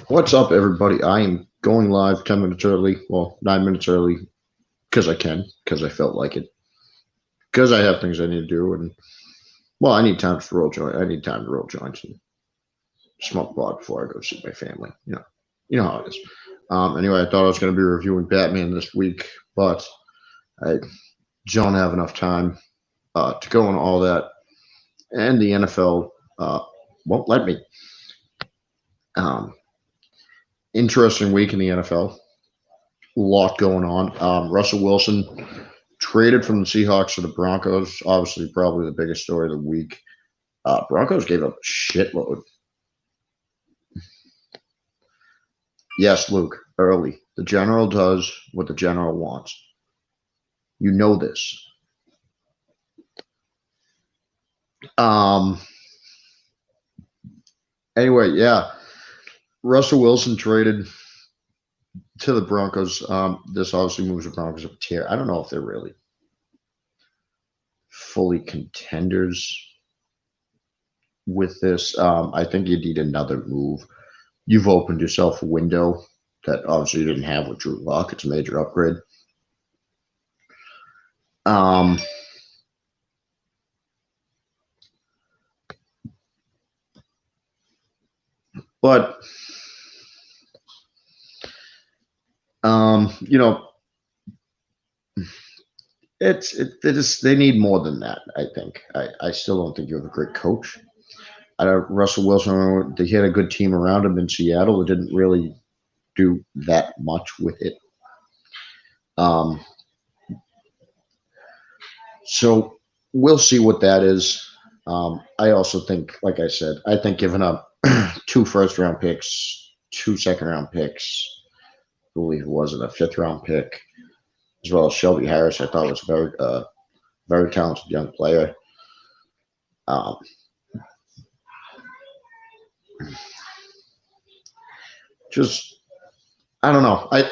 What's up, everybody? I am going live 10 minutes early. Well, 9 minutes early because I can, because I felt like it, because I have things I need to do. And, well, I need time to roll joints. I need time to roll joints and smoke pot before I go see my family. You know how it is. Anyway, I thought I was going to be reviewing Batman this week, but I don't have enough time to go on all that. And the NFL won't let me. Um, Interesting week in the NFL. A lot going on. Russell Wilson traded from the Seahawks to the Broncos. Obviously, probably the biggest story of the week. Broncos gave up a shitload. Yes, Luke, early. The general does what the general wants. You know this. Um. Anyway, yeah. Russell Wilson traded to the Broncos. This obviously moves the Broncos up a tier. I don't know if they're really fully contenders with this. I think you need another move. You've opened yourself a window that obviously you didn't have with Drew Lock. It's a major upgrade. Um, but you know, they need more than that. I think. I still don't think you have a great coach. I don't, Russell Wilson. They had a good team around him in Seattle. It didn't really do that much with it. Um, so we'll see what that is. I also think, like I said, I think giving up two first round picks, two second round picks, I believe it was a fifth round pick, as well as Shelby Harris, I thought was a very talented young player. Um, just I don't know. I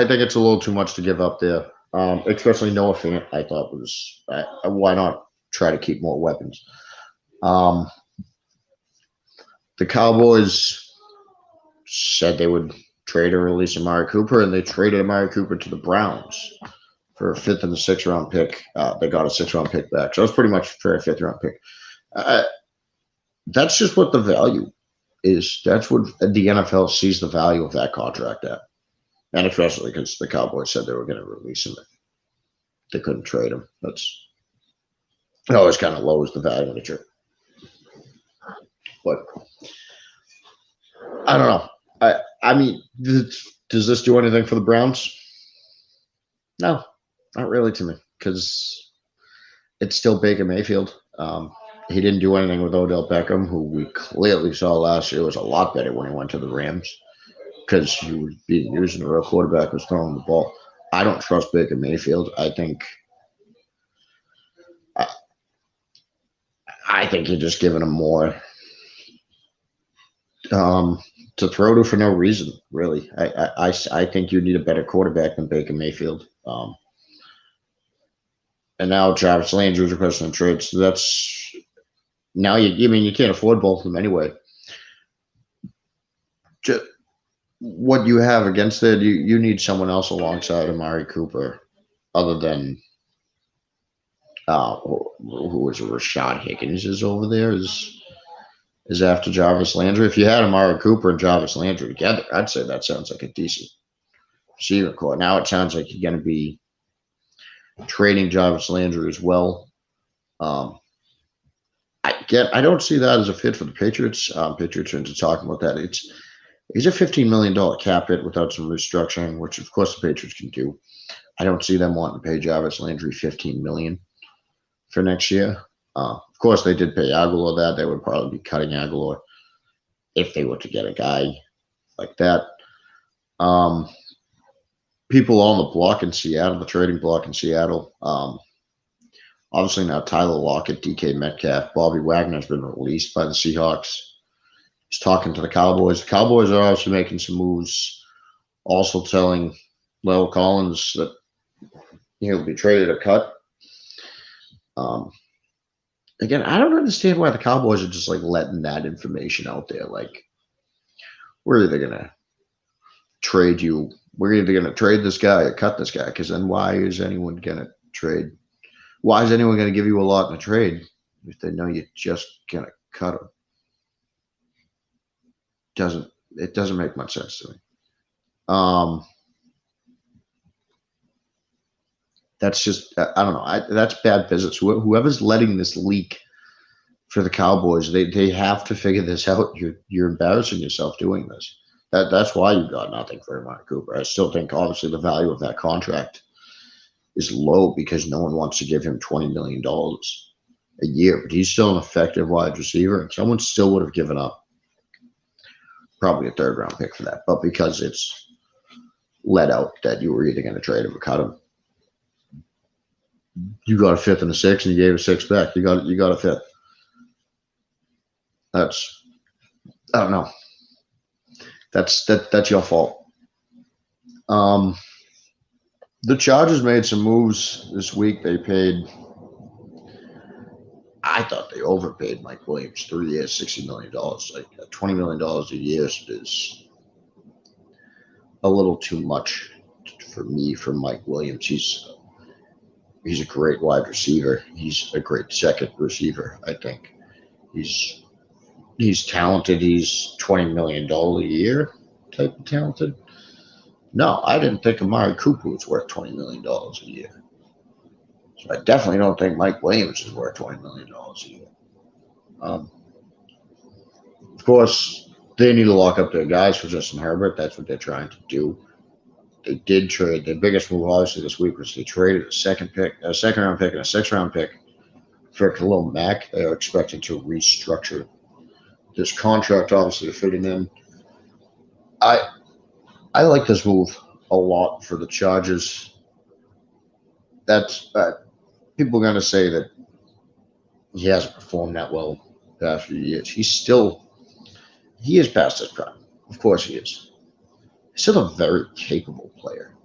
think it's a little too much to give up there. Especially Noah Fant, I thought was why not try to keep more weapons. Um, the Cowboys said they would trade or release Amari Cooper, and they traded Amari Cooper to the Browns for a fifth and a sixth round pick. They got a sixth round pick back, so it's pretty much for a fifth round pick. Uh, that's just what the value is. That's what the NFL sees the value of that contract at, and especially because the Cowboys said they were going to release him if they couldn't trade him. That's it always kind of lowers the value of the trade. But I don't know. I mean, does this do anything for the Browns? No, not really to me because it's still Baker Mayfield. He didn't do anything with Odell Beckham, who we clearly saw last year was a lot better when he went to the Rams because he was being used and the real quarterback was throwing the ball. I don't trust Baker Mayfield. I, I think you're just giving him more um, to throw to for no reason. Really, I think you need a better quarterback than Baker Mayfield. And now Travis Landry is requesting a trade. So that's now you. I mean, you can't afford both of them anyway. Just, what you have against it, you need someone else alongside Amari Cooper, other than who is Rashad Higgins is over there is after Jarvis Landry. If you had Amari Cooper and Jarvis Landry together, I'd say that sounds like a decent receiver core. Now it sounds like you're going to be trading Jarvis Landry as well. Um, I don't see that as a fit for the Patriots. Patriots are talking about that. It's a $15 million cap hit without some restructuring, which of course the Patriots can do. I don't see them wanting to pay Jarvis Landry $15 million for next year. Of course, they did pay Aguilar that. They would probably be cutting Aguilar if they were to get a guy like that. Um, People on the block in Seattle, the trading block in Seattle. Obviously now Tyler Lockett, DK Metcalf, Bobby Wagner has been released by the Seahawks. He's talking to the Cowboys. The Cowboys are also making some moves, also telling Lyle Collins that he'll be traded or cut. Um, Again, I don't understand why the Cowboys are just like letting that information out there. Like, where are they gonna trade you. We're either going to trade this guy or cut this guy. Because then why is anyone going to trade? Why is anyone going to give you a lot in a trade if they know you're just going to cut them? It doesn't make much sense to me. That's just I don't know. That's bad business. Whoever's letting this leak for the Cowboys, they have to figure this out. You're embarrassing yourself doing this. That's why you got nothing for Amari Cooper. I still think obviously the value of that contract is low because no one wants to give him $20 million a year, but he's still an effective wide receiver, and someone still would have given up probably a third round pick for that. But because it's let out that you were either going to trade him or cut him, you got a fifth and a sixth, and you gave a sixth back. You got a fifth. That's I don't know. That's your fault. The Chargers made some moves this week. They paid. I thought they overpaid Mike Williams. 3 years, $60 million. Like $20 million a year is a little too much for me for Mike Williams. He's a great wide receiver. He's a great second receiver. I think he's talented. He's $20 million a year type of talented. No, I didn't think Amari Cooper was worth $20 million a year. So I definitely don't think Mike Williams is worth $20 million a year. Of course, they need to lock up their guys for Justin Herbert. That's what they're trying to do. They did trade. Their biggest move, obviously, this week was they traded a second round pick, and a sixth round pick for Khalil Mack. They are expecting to restructure this contract, obviously, to fit him in. I like this move a lot for the Chargers. That's people are going to say that he hasn't performed that well the past few years. He is past his prime. Of course he is. He's still a very capable player,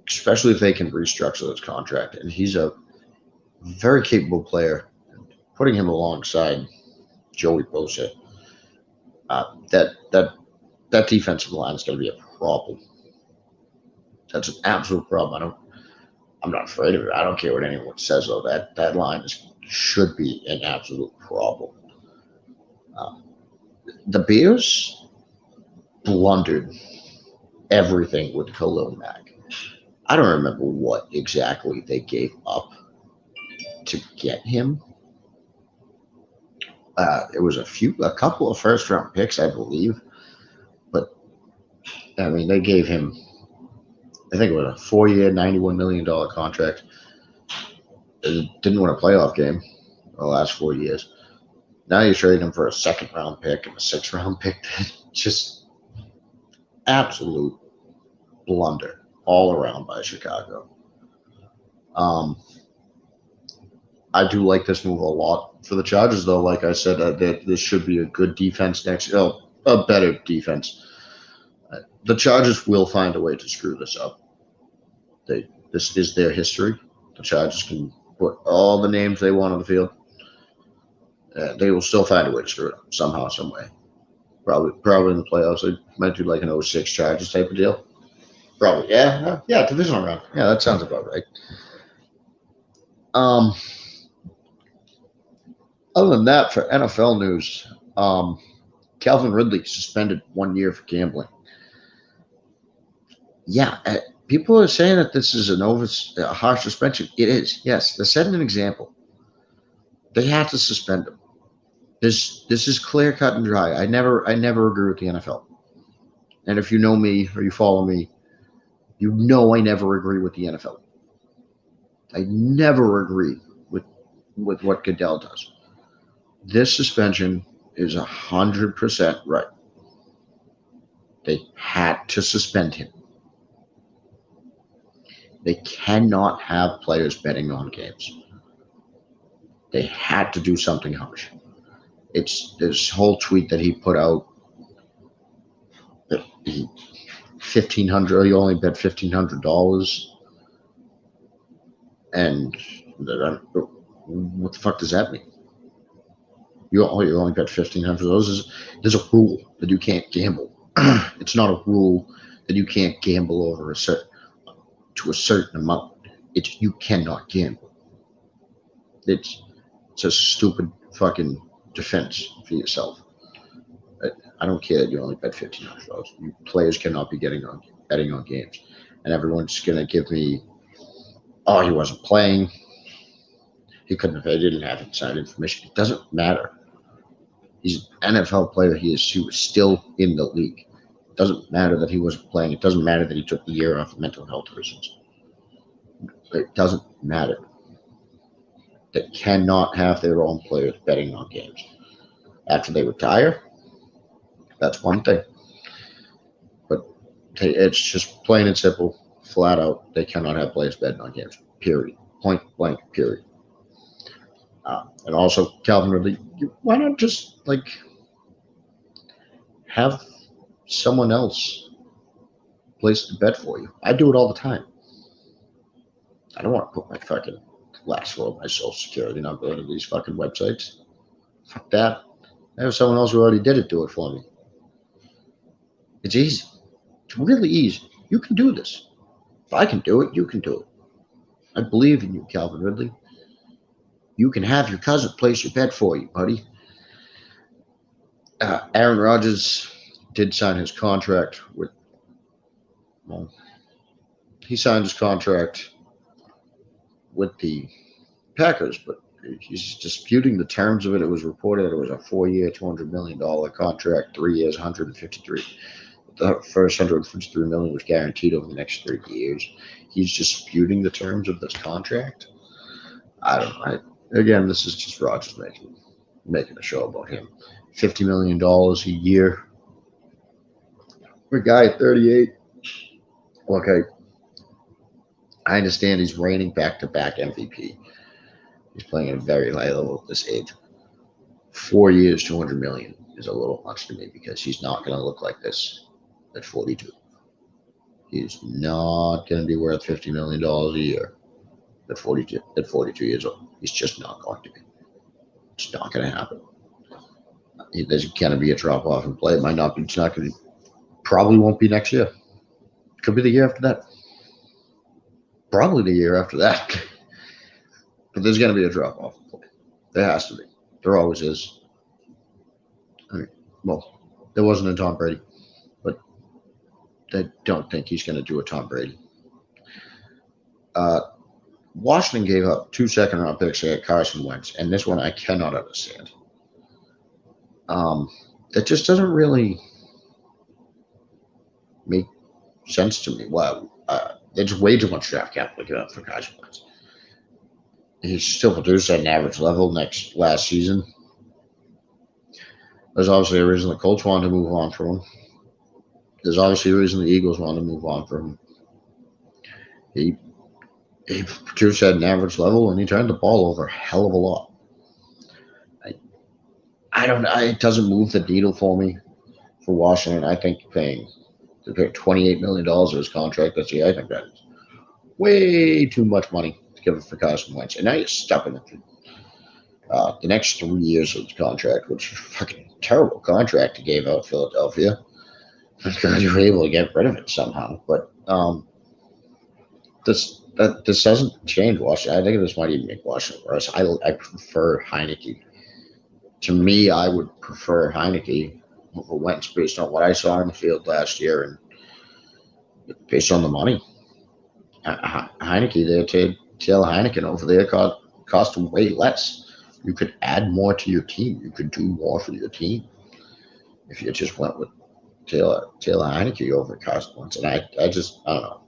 especially if they can restructure this contract. And he's a very capable player. Putting him alongside Joey Bosa, that defensive line is going to be a problem. That's an absolute problem. I'm not afraid of it. I don't care what anyone says, though. That line should be an absolute problem. The Bears blundered everything with Khalil Mack. I don't remember what exactly they gave up to get him. It was a couple of first round picks, I believe. But I mean, they gave him, I think it was a 4-year, $91 million contract. Didn't win a playoff game the last 4 years. Now you trade him for a second round pick and a sixth round pick. Just absolute blunder all around by Chicago. I do like this move a lot for the Chargers, though. Like I said, this should be a good defense next. A better defense. The Chargers will find a way to screw this up. This is their history. The Chargers can put all the names they want on the field. They will still find a way to screw it up somehow, some way. Probably in the playoffs. They might do like an 06 Chargers type of deal. Probably, yeah, divisional round. Yeah, that sounds about right. Other than that, for NFL news, Calvin Ridley suspended 1 year for gambling. Yeah, people are saying that this is a harsh suspension. It is, yes. They're setting an example. They have to suspend him. This is clear cut and dry. I never agree with the NFL. And if you know me or you follow me, you know I never agree with the NFL. I never agree with what Goodell does. This suspension is 100% right. They had to suspend him. They cannot have players betting on games. They had to do something harsh. It's this whole tweet that he put out. He only bet $1,500, and what the fuck does that mean? You only bet $1,500. There's a rule that you can't gamble It's not a rule that you can't gamble over to a certain amount. It's you cannot gamble. It's it's a stupid fucking defense for yourself. I, I don't care that you only bet $1,500. You players cannot be getting on betting on games, and everyone's gonna give me, oh, he wasn't playing. He couldn't have. He didn't have inside information. It doesn't matter. He's an NFL player. He was still in the league. It doesn't matter that he wasn't playing. It doesn't matter that he took the year off for mental health reasons. It doesn't matter. They cannot have their own players betting on games. After they retire, that's one thing. But it's just plain and simple, flat out. They cannot have players betting on games. Period. Point blank. Period. And also, Calvin Ridley, why not just have someone else place the bet for you? I do it all the time. I don't want to put my fucking last four of my social security number into these fucking websites. Fuck that. I have someone else who already did it do it for me. It's easy. It's really easy. You can do this. If I can do it, you can do it. I believe in you, Calvin Ridley. You can have your cousin place your bet for you, buddy. Aaron Rodgers did sign his contract with. Well, he signed his contract with the Packers, but he's disputing the terms of it. It was reported that it was a 4-year, $200 million contract, 3 years, 153. The first 153 million was guaranteed over the next 3 years. He's disputing the terms of this contract. I don't know. Again, this is just Rodgers making a show about him. $50 million a year. For a guy at 38. Okay. I understand he's reigning back-to-back MVP. He's playing at a very high level at this age. 4 years, $200 million is a little much to me because he's not going to look like this at 42. He's not going to be worth $50 million a year at 42 years old. He's just not going to be. It's not going to happen. There's going to be a drop off in play. It might not be. It's not going to. Probably won't be next year. Could be the year after that. Probably the year after that. But there's going to be a drop off in play. There has to be. There always is. Well, there wasn't a Tom Brady, but I don't think he's going to do a Tom Brady. Washington gave up 2 second-round picks at Carson Wentz, and this one I cannot understand. It just doesn't really make sense to me. Wow, there's way too much draft capital given up for Carson Wentz. He still produced at an average level last season. There's obviously a reason the Colts wanted to move on from him. There's obviously a reason the Eagles wanted to move on from him. He produced at an average level, and he turned the ball over a hell of a lot. I don't know. It doesn't move the needle for me for Washington. I think paying $28 million of his contract this year, I think that is way too much money to give it for Carson Wentz. And now you're stuck in it. The next 3 years of his contract, which is a fucking terrible contract he gave out Philadelphia. Because you were able to get rid of it somehow. But this doesn't change Washington. I think this might even make Washington worse. I prefer Heineke. To me, I would prefer Heineke over Wentz based on what I saw on the field last year and based on the money. Heineke there, Taylor Heineken over there cost way less. You could add more to your team. You could do more for your team if you just went with Taylor Heineke over Carson Wentz. And I don't know.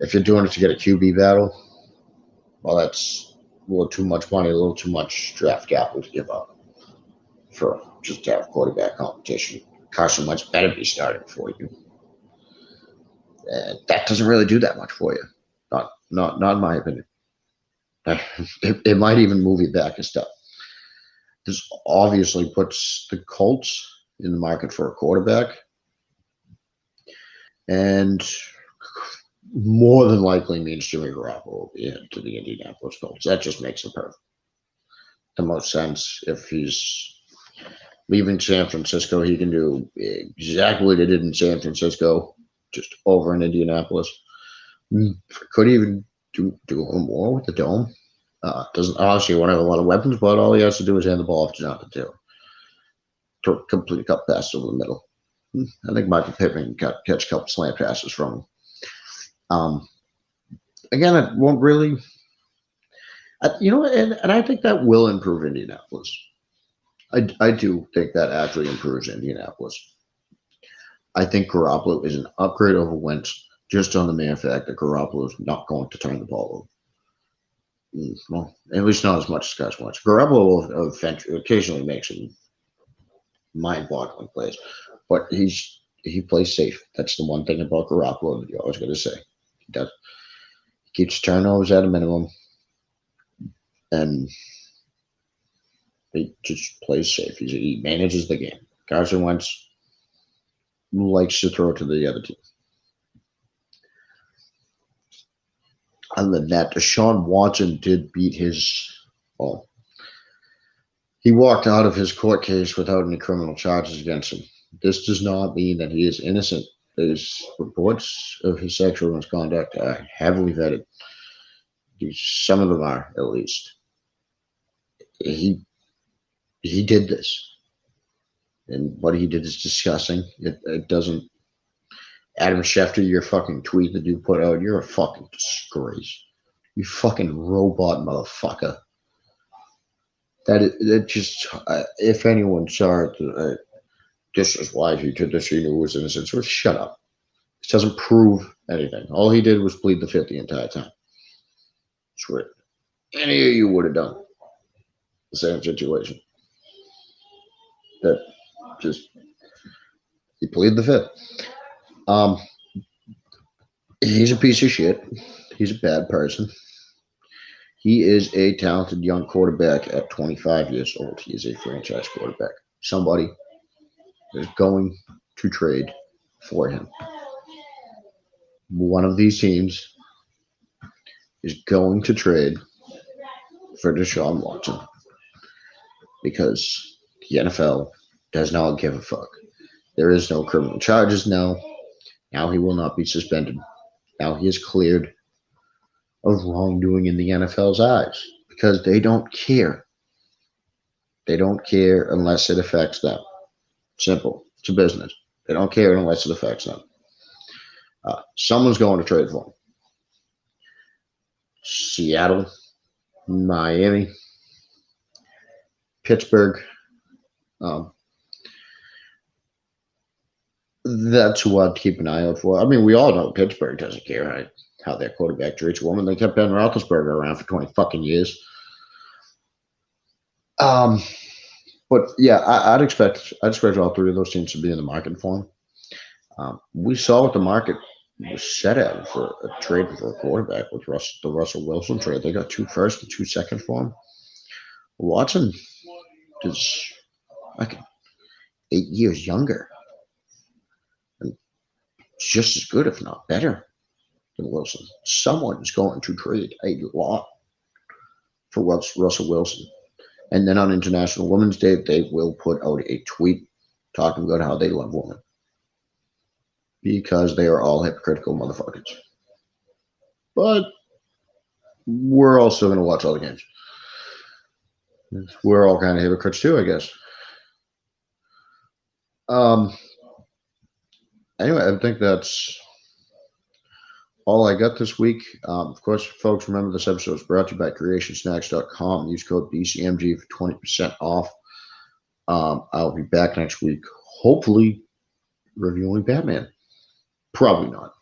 If you're doing it to get a QB battle, well, that's a little too much money, a little too much draft capital to give up for just to have quarterback competition. Carson Wentz better be starting for you. And that doesn't really do that much for you. Not in my opinion. It might even move you back and stuff. This obviously puts the Colts in the market for a quarterback. And more than likely means Jimmy Garoppolo will be headed to the Indianapolis Colts. That just makes the most sense if he's Leaving San Francisco, he can do exactly what he did in San Francisco, just over in Indianapolis. Could even do a little more with the dome. Doesn't obviously want to have a lot of weapons, but all he has to do is hand the ball off to Jonathan Taylor to complete a couple passes over the middle. I think Michael Pittman can catch a couple slant passes from him. Again, it won't really, and I think that will improve Indianapolis. I do think that actually improves Indianapolis. I think Garoppolo is an upgrade over Wentz just on the mere fact that Garoppolo is not going to turn the ball over. Well, at least not as much as Gus Wentz. Garoppolo will occasionally make some mind-boggling plays, but he plays safe. That's the one thing about Garoppolo that you're always going to say. He does. He keeps turnovers at a minimum, and he just plays safe. He manages the game. Carson Wentz likes to throw to the other team. Other than that, Deshaun Watson did beat he walked out of his court case without any criminal charges against him. This does not mean that he is innocent. His reports of his sexual misconduct are heavily vetted. Some of them are, at least. He did this. And what he did is disgusting. It doesn't. Adam Schefter, your fucking tweet that you put out, you're a fucking disgrace. You fucking robot motherfucker. That just, if anyone saw it, this is why he did this, he knew it was innocent. So shut up. This doesn't prove anything. All he did was plead the fifth the entire time. It's what any of you would have done. The same situation. That just, he pleaded the fifth. He's a piece of shit. He's a bad person. He is a talented young quarterback at 25 years old. He is a franchise quarterback. Somebody is going to trade for him. One of these teams is going to trade for Deshaun Watson because the NFL does not give a fuck. There is no criminal charges now. Now he will not be suspended. Now he is cleared of wrongdoing in the NFL's eyes because they don't care. They don't care unless it affects them. Simple. It's a business. They don't care unless it affects them. Someone's going to trade for him. Seattle, Miami, Pittsburgh. That's who I'd keep an eye out for. I mean, we all know Pittsburgh doesn't care, right? How their quarterback treats a woman. They kept Ben Roethlisberger around for 20 fucking years. But yeah, I'd expect all three of those teams to be in the market for him. We saw what the market was set at for a trade for a quarterback with the Russell Wilson trade. They got 2 firsts and 2 seconds for him. Watson is like 8 years younger. And just as good, if not better, than Wilson. Someone is going to trade a lot for Russell Wilson. And then on International Women's Day, they will put out a tweet talking about how they love women. Because they are all hypocritical motherfuckers. But we're also going to watch all the games. We're all kind of hypocrites too, I guess. Anyway, I think that's all I got this week. Of course, folks, remember this episode is brought to you by creationsnacks.com. Use code BCMG for 20% off. I'll be back next week, hopefully reviewing Batman. Probably not.